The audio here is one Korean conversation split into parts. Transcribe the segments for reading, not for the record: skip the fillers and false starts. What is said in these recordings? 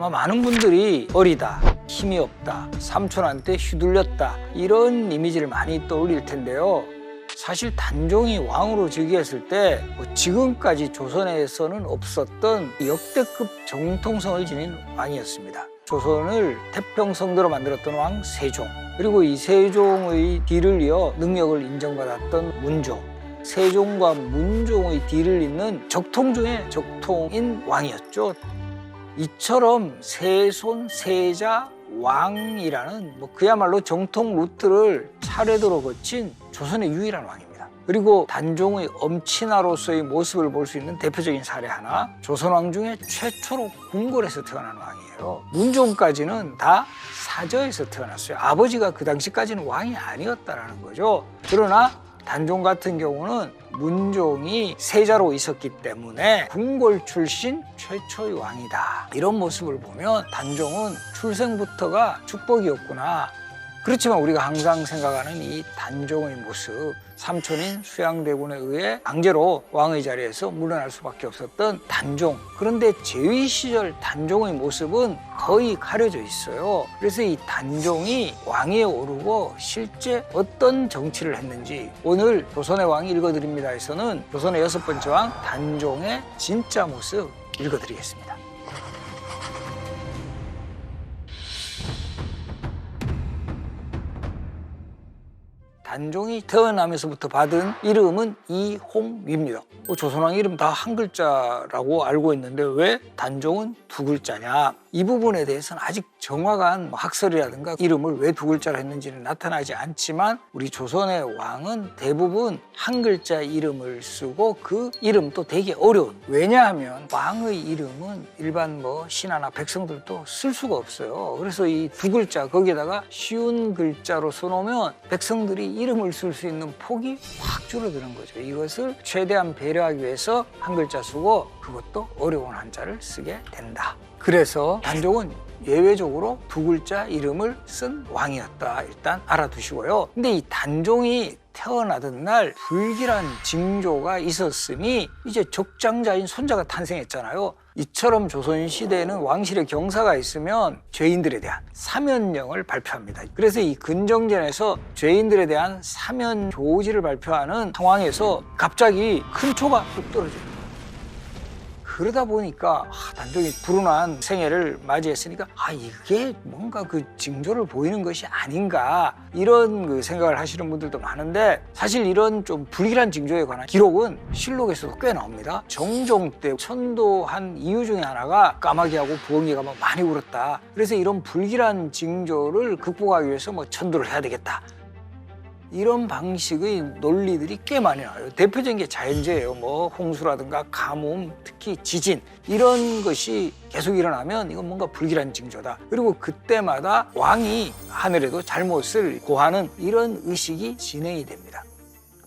아마 많은 분들이 어리다, 힘이 없다, 삼촌한테 휘둘렸다 이런 이미지를 많이 떠올릴 텐데요. 사실 단종이 왕으로 즉위했을 때 지금까지 조선에서는 없었던 역대급 정통성을 지닌 왕이었습니다. 조선을 태평성도로 만들었던 왕 세종, 그리고 이 세종의 뒤를 이어 능력을 인정받았던 문종, 세종과 문종의 뒤를 잇는 적통 중에 적통인 왕이었죠. 이처럼 세손, 세자, 왕이라는 그야말로 정통 루트를 차례대로 거친 조선의 유일한 왕입니다. 그리고 단종의 엄친아로서의 모습을 볼 수 있는 대표적인 사례 하나, 조선왕 중에 최초로 궁궐에서 태어난 왕이에요. 문종까지는 다 사저에서 태어났어요. 아버지가 그 당시까지는 왕이 아니었다는 거죠. 그러나 단종 같은 경우는 문종이 세자로 있었기 때문에 궁궐 출신 최초의 왕이다. 이런 모습을 보면 단종은 출생부터가 축복이었구나. 그렇지만 우리가 항상 생각하는 이 단종의 모습, 삼촌인 수양대군에 의해 강제로 왕의 자리에서 물러날 수밖에 없었던 단종. 그런데 제위 시절 단종의 모습은 거의 가려져 있어요. 그래서 이 단종이 왕위에 오르고 실제 어떤 정치를 했는지 오늘 조선의 왕이 읽어드립니다에서는 조선의 6번째 왕 단종의 진짜 모습 읽어드리겠습니다. 단종이 태어나면서부터 받은 이름은 이홍위입니다. 조선왕 이름 다 한 글자라고 알고 있는데 왜 단종은 두 글자냐? 이 부분에 대해서는 아직 정확한 학설이라든가 이름을 왜 두 글자로 했는지는 나타나지 않지만 우리 조선의 왕은 대부분 한 글자 이름을 쓰고 그 이름도 되게 어려운, 왜냐하면 왕의 이름은 일반 신하나 백성들도 쓸 수가 없어요. 그래서 이 두 글자 거기에다가 쉬운 글자로 써놓으면 백성들이 이름을 쓸 수 있는 폭이 확 줄어드는 거죠. 이것을 최대한 배려하기 위해서 한 글자 쓰고 그것도 어려운 한자를 쓰게 된다. 그래서 단종은 예외적으로 두 글자 이름을 쓴 왕이었다. 일단 알아두시고요. 근데 이 단종이 태어나던 날 불길한 징조가 있었으니 이제 적장자인 손자가 탄생했잖아요. 이처럼 조선시대에는 왕실의 경사가 있으면 죄인들에 대한 사면령을 발표합니다. 그래서 이 근정전에서 죄인들에 대한 사면 조지를 발표하는 상황에서 갑자기 큰 초가 뚝 떨어져요. 그러다 보니까 단종이 불운한 생애를 맞이했으니까 이게 뭔가 그 징조를 보이는 것이 아닌가 이런 생각을 하시는 분들도 많은데, 사실 이런 좀 불길한 징조에 관한 기록은 실록에서도 꽤 나옵니다. 정종 때 천도한 이유 중에 하나가 까마귀하고 부엉이가 많이 울었다. 그래서 이런 불길한 징조를 극복하기 위해서 천도를 해야 되겠다. 이런 방식의 논리들이 꽤 많이 나와요. 대표적인 게 자연재해예요. 홍수라든가 가뭄, 특히 지진 이런 것이 계속 일어나면 이건 뭔가 불길한 징조다. 그리고 그때마다 왕이 하늘에도 잘못을 고하는 이런 의식이 진행이 됩니다.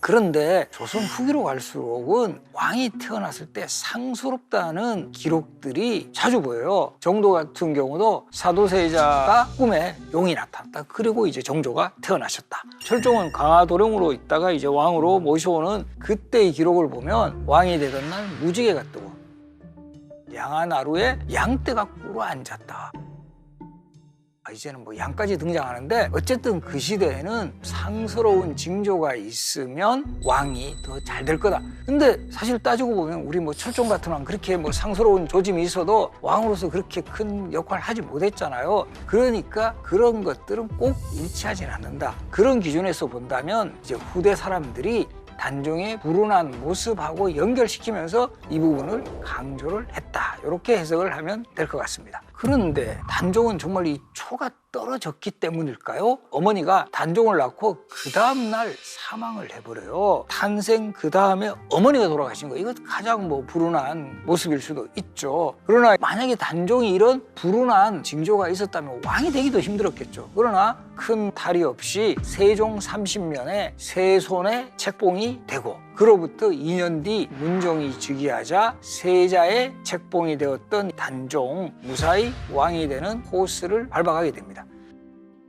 그런데 조선 후기로 갈수록은 왕이 태어났을 때 상스럽다는 기록들이 자주 보여요. 정도 같은 경우도 사도세자가 꿈에 용이 나타났다. 그리고 이제 정조가 태어나셨다. 철종은 강화도령으로 있다가 이제 왕으로 모셔오는 그때의 기록을 보면 왕이 되던 날 무지개가 뜨고 양하나루에 양떼가 꿇어 앉았다. 이제는 양까지 등장하는데 어쨌든 그 시대에는 상스러운 징조가 있으면 왕이 더 잘 될 거다. 근데 사실 따지고 보면 우리 철종 같은 왕 그렇게 상스러운 조짐이 있어도 왕으로서 그렇게 큰 역할을 하지 못했잖아요. 그러니까 그런 것들은 꼭 일치하진 않는다. 그런 기준에서 본다면 이제 후대 사람들이 단종의 불운한 모습하고 연결시키면서 이 부분을 강조를 했다. 이렇게 해석을 하면 될 것 같습니다. 그런데 단종은 정말 이 초가 떨어졌기 때문일까요? 어머니가 단종을 낳고 그 다음날 사망을 해버려요. 탄생 그 다음에 어머니가 돌아가신 거예요. 이거 가장 불운한 모습일 수도 있죠. 그러나 만약에 단종이 이런 불운한 징조가 있었다면 왕이 되기도 힘들었겠죠. 그러나 큰 탈이 없이 세종 30년에 세손의 책봉이 되고 그로부터 2년 뒤 문종이 즉위하자 세자의 책봉이 되었던 단종 무사히 왕이 되는 코스를 밟아가게 됩니다.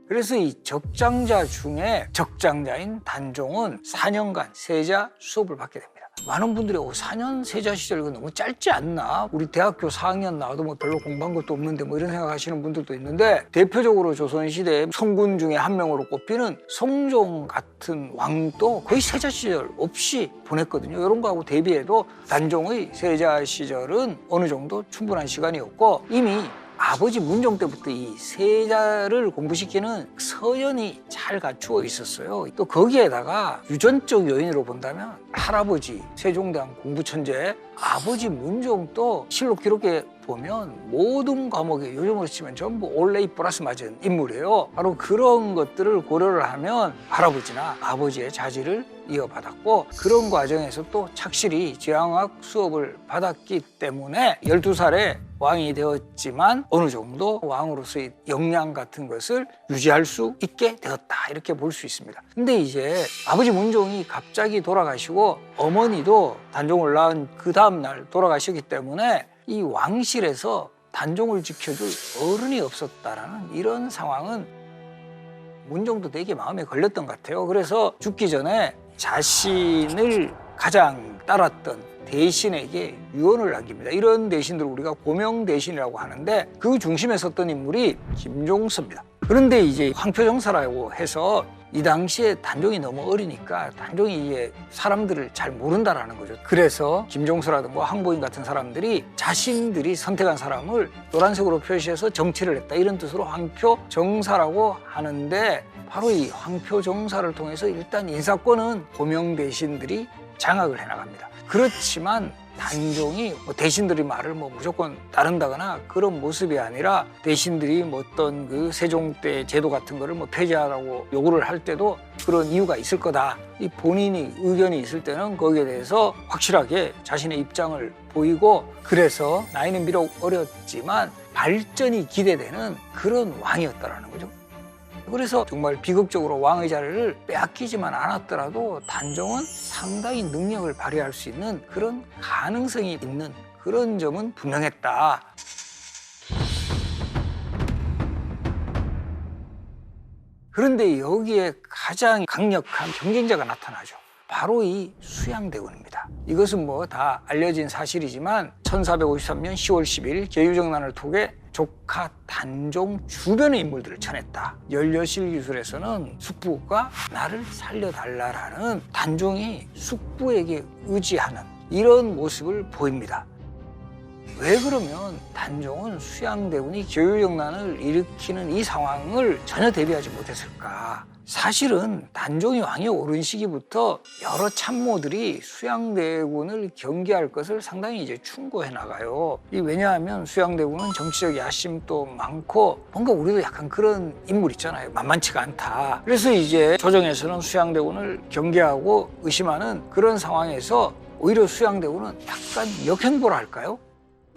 그래서 이 적장자 중에 적장자인 단종은 4년간 세자 수업을 받게 됩니다. 많은 분들이 4년 세자 시절 이거 너무 짧지 않나? 우리 대학교 4학년 나와도 뭐 별로 공부한 것도 없는데 뭐 이런 생각하시는 분들도 있는데 대표적으로 조선시대 성군 중에 한 명으로 꼽히는 성종 같은 왕도 거의 세자 시절 없이 보냈거든요. 이런 거하고 대비해도 단종의 세자 시절은 어느 정도 충분한 시간이었고 이미 아버지 문종 때부터 이 세자를 공부시키는 서연이 잘 갖추어 있었어요. 또 거기에다가 유전적 요인으로 본다면 할아버지 세종대왕 공부천재 아버지 문종도 실록 기록에 보면 모든 과목에 요즘으로 치면 전부 올레이 플러스 맞은 인물이에요. 바로 그런 것들을 고려를 하면 할아버지나 아버지의 자질을 이어받았고 그런 과정에서 또 착실히 제왕학 수업을 받았기 때문에 12살에 왕이 되었지만 어느 정도 왕으로서의 역량 같은 것을 유지할 수 있게 되었다 이렇게 볼 수 있습니다. 근데 이제 아버지 문종이 갑자기 돌아가시고 어머니도 단종을 낳은 그 다음 날 돌아가셨기 때문에 이 왕실에서 단종을 지켜줄 어른이 없었다라는 이런 상황은 문종도 되게 마음에 걸렸던 것 같아요. 그래서 죽기 전에 자신을 가장 따랐던 대신에게 유언을 남깁니다. 이런 대신들을 우리가 고명대신이라고 하는데 그 중심에 섰던 인물이 김종서입니다. 그런데 이제 황표정사라고 해서 이 당시에 단종이 너무 어리니까 단종이 이제 사람들을 잘 모른다라는 거죠. 그래서 김종서라든가 황보인 같은 사람들이 자신들이 선택한 사람을 노란색으로 표시해서 정치를 했다 이런 뜻으로 황표정사라고 하는데 바로 이 황표정사를 통해서 일단 인사권은 고명대신들이 장악을 해나갑니다. 그렇지만 단종이 대신들의 말을 무조건 따른다거나 그런 모습이 아니라 대신들이 어떤 그 세종 때 제도 같은 거를 폐지하라고 요구를 할 때도 그런 이유가 있을 거다. 이 본인이 의견이 있을 때는 거기에 대해서 확실하게 자신의 입장을 보이고 그래서 나이는 비록 어렸지만 발전이 기대되는 그런 왕이었다라는 거죠. 그래서 정말 비극적으로 왕의 자리를 빼앗기지만 않았더라도 단종은 상당히 능력을 발휘할 수 있는 그런 가능성이 있는 그런 점은 분명했다. 그런데 여기에 가장 강력한 경쟁자가 나타나죠. 바로 이 수양대군입니다. 이것은 다 알려진 사실이지만 1453년 10월 10일 계유정난을 통해 조카 단종 주변의 인물들을 쳐냈다. 연려실 기술에서는 숙부가 나를 살려달라라는 단종이 숙부에게 의지하는 이런 모습을 보입니다. 왜 그러면 단종은 수양대군이 계유정난을 일으키는 이 상황을 전혀 대비하지 못했을까? 사실은 단종이 왕이 오른 시기부터 여러 참모들이 수양대군을 경계할 것을 상당히 이제 충고해 나가요. 왜냐하면 수양대군은 정치적 야심도 많고 뭔가 우리도 약간 그런 인물 있잖아요. 만만치가 않다. 그래서 이제 조정에서는 수양대군을 경계하고 의심하는 그런 상황에서 오히려 수양대군은 약간 역행보라 할까요?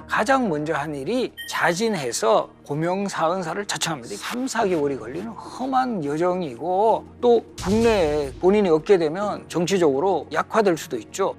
가장 먼저 한 일이 자진해서 고명사은사를 자청합니다. 3, 4개월이 걸리는 험한 여정이고 또 국내에 본인이 얻게 되면 정치적으로 약화될 수도 있죠.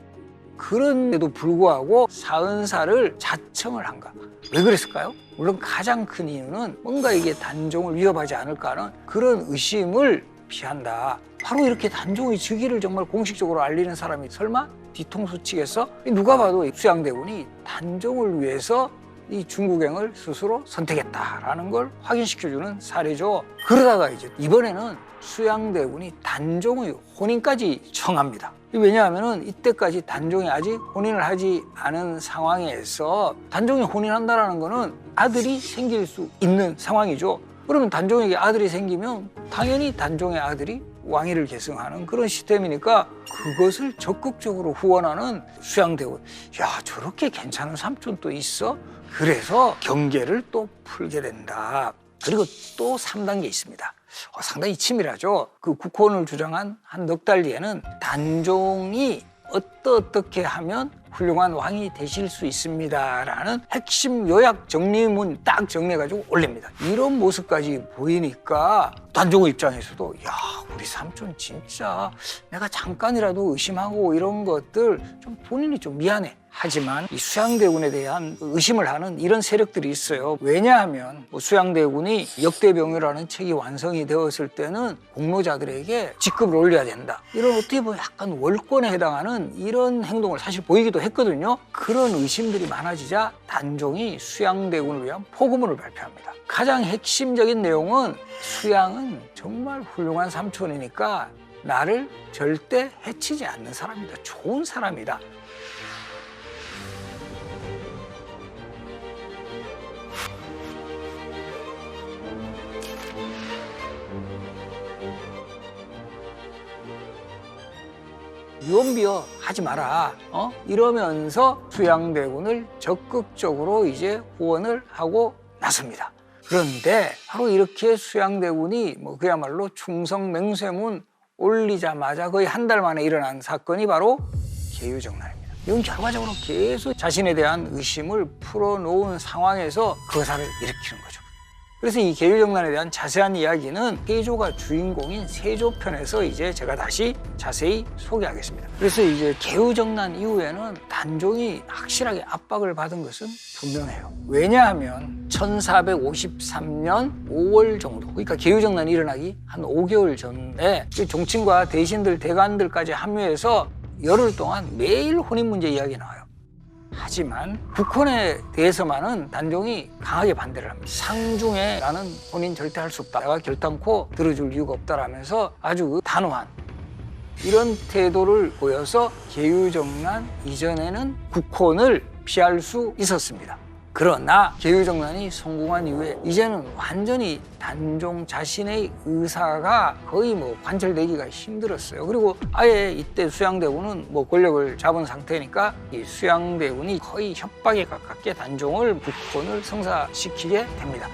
그런데도 불구하고 사은사를 자청을 한가? 왜 그랬을까요? 물론 가장 큰 이유는 뭔가 이게 단종을 위협하지 않을까 하는 그런 의심을 피한다. 바로 이렇게 단종의 즉위를 정말 공식적으로 알리는 사람이 설마 뒤통수 치겠어? 누가 봐도 수양대군이 단종을 위해서 이 중국행을 스스로 선택했다라는 걸 확인시켜주는 사례죠. 그러다가 이제 이번에는 수양대군이 단종의 혼인까지 청합니다. 왜냐하면 이때까지 단종이 아직 혼인을 하지 않은 상황에서 단종이 혼인한다는 거는 아들이 생길 수 있는 상황이죠. 그러면 단종에게 아들이 생기면 당연히 단종의 아들이 왕위를 계승하는 그런 시스템이니까 그것을 적극적으로 후원하는 수양대군. 야, 저렇게 괜찮은 삼촌 또 있어? 그래서 경계를 또 풀게 된다. 그리고 또 3단계 있습니다. 상당히 치밀하죠. 그 국혼을 주장한 한 넉 달 뒤에는 단종이 어떻게 하면 훌륭한 왕이 되실 수 있습니다라는 핵심 요약 정리문 딱 정리해가지고 올립니다. 이런 모습까지 보이니까 단종의 입장에서도 야, 우리 삼촌 진짜 내가 잠깐이라도 의심하고 이런 것들 좀 본인이 좀 미안해. 하지만 이 수양대군에 대한 의심을 하는 이런 세력들이 있어요. 왜냐하면 수양대군이 역대병유라는 책이 완성이 되었을 때는 공로자들에게 직급을 올려야 된다. 이런 어떻게 보면 약간 월권에 해당하는 이런 행동을 사실 보이기도 했거든요. 그런 의심들이 많아지자 단종이 수양대군을 위한 포고문을 발표합니다. 가장 핵심적인 내용은 수양은 정말 훌륭한 삼촌이니까 나를 절대 해치지 않는 사람이다. 좋은 사람이다. 유언비어 하지 마라. 이러면서 수양대군을 적극적으로 이제 후원을 하고 나섭니다. 그런데 바로 이렇게 수양대군이 그야말로 충성맹세문 올리자마자 거의 한 달 만에 일어난 사건이 바로 계유정난입니다. 이건 결과적으로 계속 자신에 대한 의심을 풀어놓은 상황에서 거사를 일으키는 거죠. 그래서 이 계유정난에 대한 자세한 이야기는 세조가 주인공인 세조편에서 이제 제가 다시 자세히 소개하겠습니다. 그래서 이제 계유정난 이후에는 단종이 확실하게 압박을 받은 것은 분명해요. 왜냐하면 1453년 5월 정도, 그러니까 계유정난이 일어나기 한 5개월 전에 종친과 대신들, 대관들까지 합류해서 열흘 동안 매일 혼인 문제 이야기 나와요. 하지만 국헌에 대해서만은 단종이 강하게 반대를 합니다. 상중에 나는 혼인 절대 할 수 없다. 내가 결단코 들어줄 이유가 없다라면서 아주 단호한 이런 태도를 보여서 계유정난 이전에는 국헌을 피할 수 있었습니다. 그러나 계유정난이 성공한 이후에 이제는 완전히 단종 자신의 의사가 거의 관철되기가 힘들었어요. 그리고 아예 이때 수양대군은 권력을 잡은 상태니까 이 수양대군이 거의 협박에 가깝게 단종을 국헌을 성사시키게 됩니다.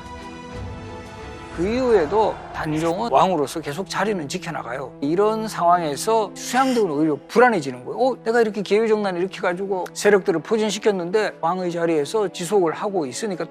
그 이후에도 단종은 왕으로서 계속 자리는 지켜나가요. 이런 상황에서 수양대군은 오히려 불안해지는 거예요. 내가 이렇게 계유정난을 일으켜가지고 세력들을 포진시켰는데 왕의 자리에서 지속을 하고 있으니까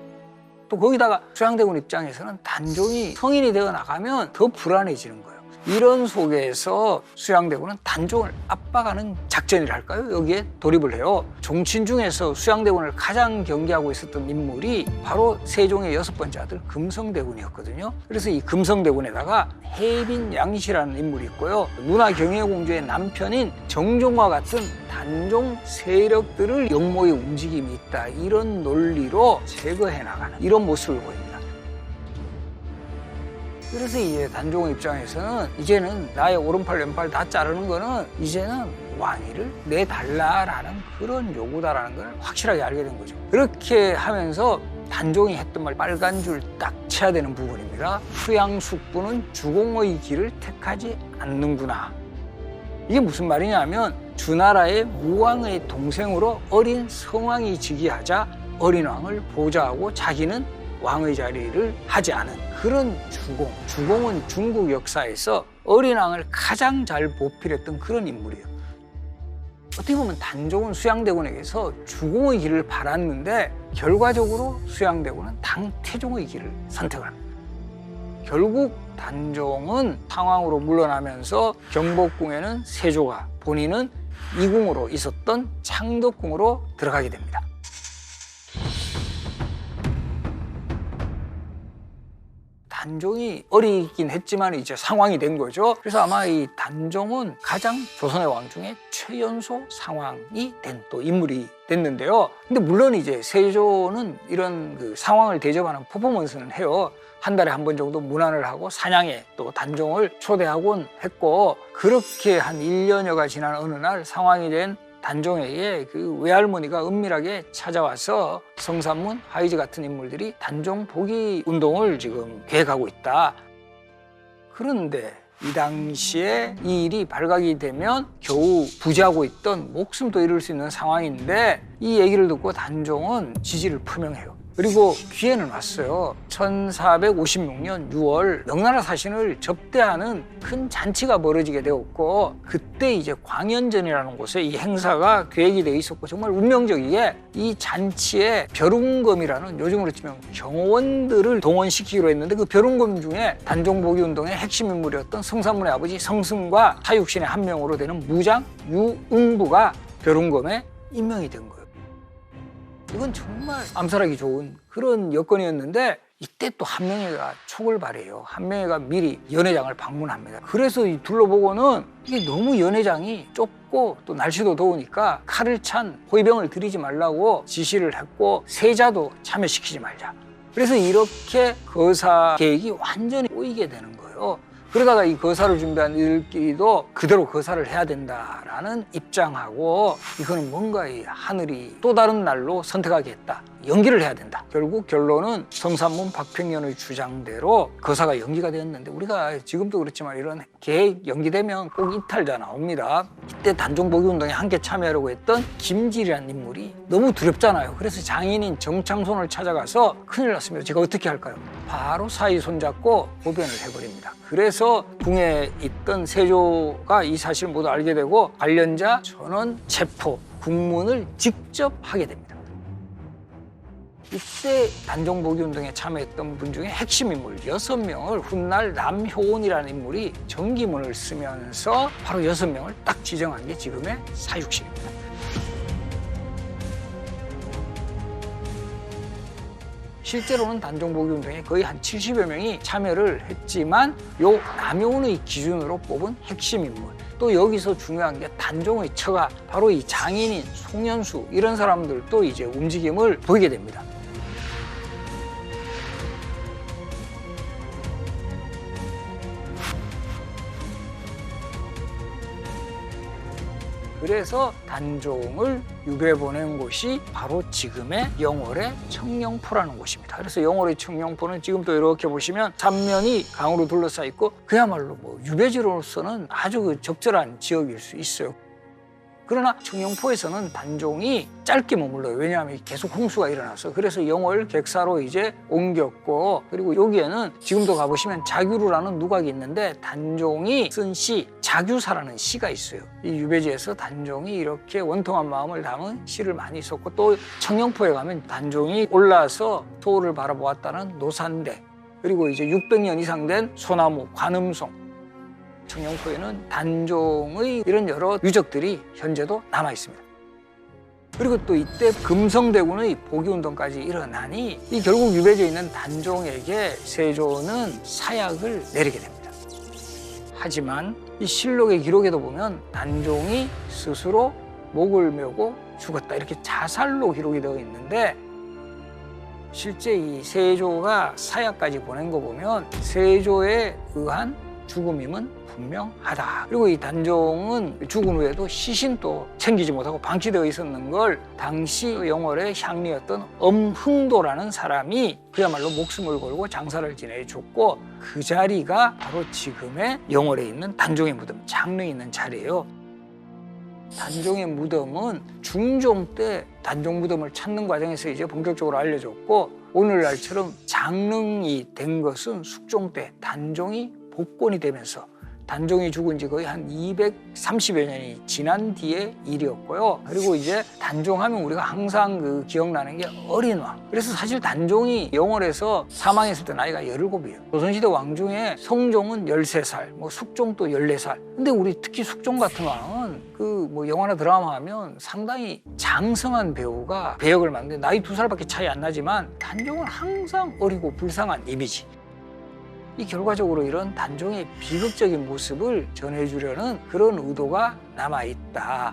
또 거기다가 수양대군 입장에서는 단종이 성인이 되어 나가면 더 불안해지는 거예요. 이런 속에서 수양대군은 단종을 압박하는 작전이랄까요? 여기에 돌입을 해요. 종친 중에서 수양대군을 가장 경계하고 있었던 인물이 바로 세종의 6번째 아들 금성대군이었거든요. 그래서 이 금성대군에다가 해빈양씨라는 인물이 있고요. 누나 경혜공주의 남편인 정종과 같은 단종 세력들을 역모의 움직임이 있다. 이런 논리로 제거해 나가는 이런 모습을 보입니다. 그래서 이제 단종 입장에서는 이제는 나의 오른팔 왼팔 다 자르는 거는 이제는 왕위를 내달라라는 그런 요구다라는 걸 확실하게 알게 된 거죠. 그렇게 하면서 단종이 했던 말 빨간 줄 딱 쳐야 되는 부분입니다. 수양숙부는 주공의 길을 택하지 않는구나. 이게 무슨 말이냐면 주나라의 무왕의 동생으로 어린 성왕이 즉위하자 어린 왕을 보좌하고 자기는 왕의 자리를 하지 않은 그런 주공. 주공은 중국 역사에서 어린 왕을 가장 잘 보필했던 그런 인물이에요. 어떻게 보면 단종은 수양대군에게서 주공의 길을 바랐는데 결과적으로 수양대군은 당태종의 길을 선택을 합니다. 결국 단종은 상황으로 물러나면서 경복궁에는 세조가, 본인은 이궁으로 있었던 창덕궁으로 들어가게 됩니다. 단종이 어리긴 했지만 이제 상황이 된 거죠. 그래서 아마 이 단종은 가장 조선의 왕 중에 최연소 상황이 된 또 인물이 됐는데요. 근데 물론 이제 세조는 이런 상황을 대접하는 퍼포먼스는 해요. 한 달에 한 번 정도 문안을 하고 사냥에 또 단종을 초대하곤 했고, 그렇게 한 1년여가 지난 어느 날 상황이 된 단종에게 그 외할머니가 은밀하게 찾아와서 성산문, 하이즈 같은 인물들이 단종 복위 운동을 지금 계획하고 있다. 그런데 이 당시에 이 일이 발각이 되면 겨우 부지하고 있던 목숨도 잃을 수 있는 상황인데 이 얘기를 듣고 단종은 지지를 표명해요. 그리고 기회는 왔어요. 1456년 6월 명나라 사신을 접대하는 큰 잔치가 벌어지게 되었고, 그때 이제 광연전이라는 곳에 이 행사가 계획이 돼 있었고, 정말 운명적이게 이 잔치에 벼룬검이라는 요즘으로 치면 경호원들을 동원시키기로 했는데, 그 벼룬검 중에 단종복위 운동의 핵심 인물이었던 성산문의 아버지 성승과 사육신의 한 명으로 되는 무장 유응부가 벼룬검에 임명이 된 거예요. 이건 정말 암살하기 좋은 그런 여건이었는데 이때 또 한명회가 촉을 발해요. 한명회가 미리 연회장을 방문합니다. 그래서 이 둘러보고는 이게 너무 연회장이 좁고 또 날씨도 더우니까 칼을 찬 호위병을 들이지 말라고 지시를 했고 세자도 참여시키지 말자. 그래서 이렇게 거사 계획이 완전히 꼬이게 되는 거예요. 그러다가 이 거사를 준비한 이들끼리도 그대로 거사를 해야 된다라는 입장하고 이거는 뭔가 이 하늘이 또 다른 날로 선택하겠다. 연기를 해야 된다. 결국 결론은 성산문 박평년의 주장대로 거사가 연기가 되었는데 우리가 지금도 그렇지만 이런 계획 연기되면 꼭 이탈자 나옵니다. 이때 단종복위운동에 함께 참여하려고 했던 김질이라는 인물이 너무 두렵잖아요. 그래서 장인인 정창손을 찾아가서 큰일 났습니다. 제가 어떻게 할까요? 바로 사이 손잡고 보변을 해버립니다. 그래서 궁에 있던 세조가 이 사실을 모두 알게 되고 관련자 전원 체포, 국문을 직접 하게 됩니다. 이때 단종복위운동에 참여했던 분 중에 핵심 인물 6명을 훗날 남효온이라는 인물이 정기문을 쓰면서 바로 6명을 딱 지정한 게 지금의 사육실입니다. 실제로는 단종복위운동에 거의 한 70여 명이 참여를 했지만 요 남효온의 기준으로 뽑은 핵심 인물 또 여기서 중요한 게 단종의 처가 바로 이 장인인 송현수 이런 사람들도 이제 움직임을 보이게 됩니다. 그래서 단종을 유배 보낸 곳이 바로 지금의 영월의 청룡포라는 곳입니다. 그래서 영월의 청룡포는 지금도 이렇게 보시면 삼면이 강으로 둘러싸여 있고 그야말로 뭐 유배지로서는 아주 적절한 지역일 수 있어요. 그러나 청룡포에서는 단종이 짧게 머물러요. 왜냐하면 계속 홍수가 일어나서. 그래서 영월 객사로 이제 옮겼고 그리고 여기에는 지금도 가보시면 자규루라는 누각이 있는데 단종이 쓴 시 자규사라는 시가 있어요. 이 유배지에서 단종이 이렇게 원통한 마음을 담은 시를 많이 썼고 또 청룡포에 가면 단종이 올라서 서울을 바라보았다는 노산대 그리고 이제 600년 이상 된 소나무 관음송 청룡포에는 단종의 이런 여러 유적들이 현재도 남아 있습니다. 그리고 또 이때 금성대군의 복위운동까지 일어나니 이 결국 유배지에 있는 단종에게 세조는 사약을 내리게 됩니다. 하지만 이 실록의 기록에도 보면 단종이 스스로 목을 메고 죽었다 이렇게 자살로 기록이 되어 있는데 실제 이 세조가 사약까지 보낸 거 보면 세조에 의한 죽음임은 분명하다. 그리고 이 단종은 죽은 후에도 시신도 챙기지 못하고 방치되어 있었는 걸 당시 영월의 향리였던 엄흥도라는 사람이 그야말로 목숨을 걸고 장사를 지내줬고 그 자리가 바로 지금의 영월에 있는 단종의 무덤, 장릉에 있는 자리예요. 단종의 무덤은 중종 때 단종 무덤을 찾는 과정에서 이제 본격적으로 알려졌고 오늘날처럼 장릉이 된 것은 숙종 때 단종이 복권이 되면서 단종이 죽은 지 거의 한 230여 년이 지난 뒤의 일이었고요. 그리고 이제 단종하면 우리가 항상 그 기억나는 게 어린 왕. 그래서 사실 단종이 영월에서 사망했을 때 나이가 17이에요. 조선시대 왕 중에 성종은 13살, 뭐 숙종도 14살. 근데 우리 특히 숙종 같은 왕은 그 뭐 영화나 드라마 하면 상당히 장성한 배우가 배역을 맡는데 나이 2살밖에 차이 안 나지만 단종은 항상 어리고 불쌍한 이미지. 이 결과적으로 이런 단종의 비극적인 모습을 전해주려는 그런 의도가 남아있다.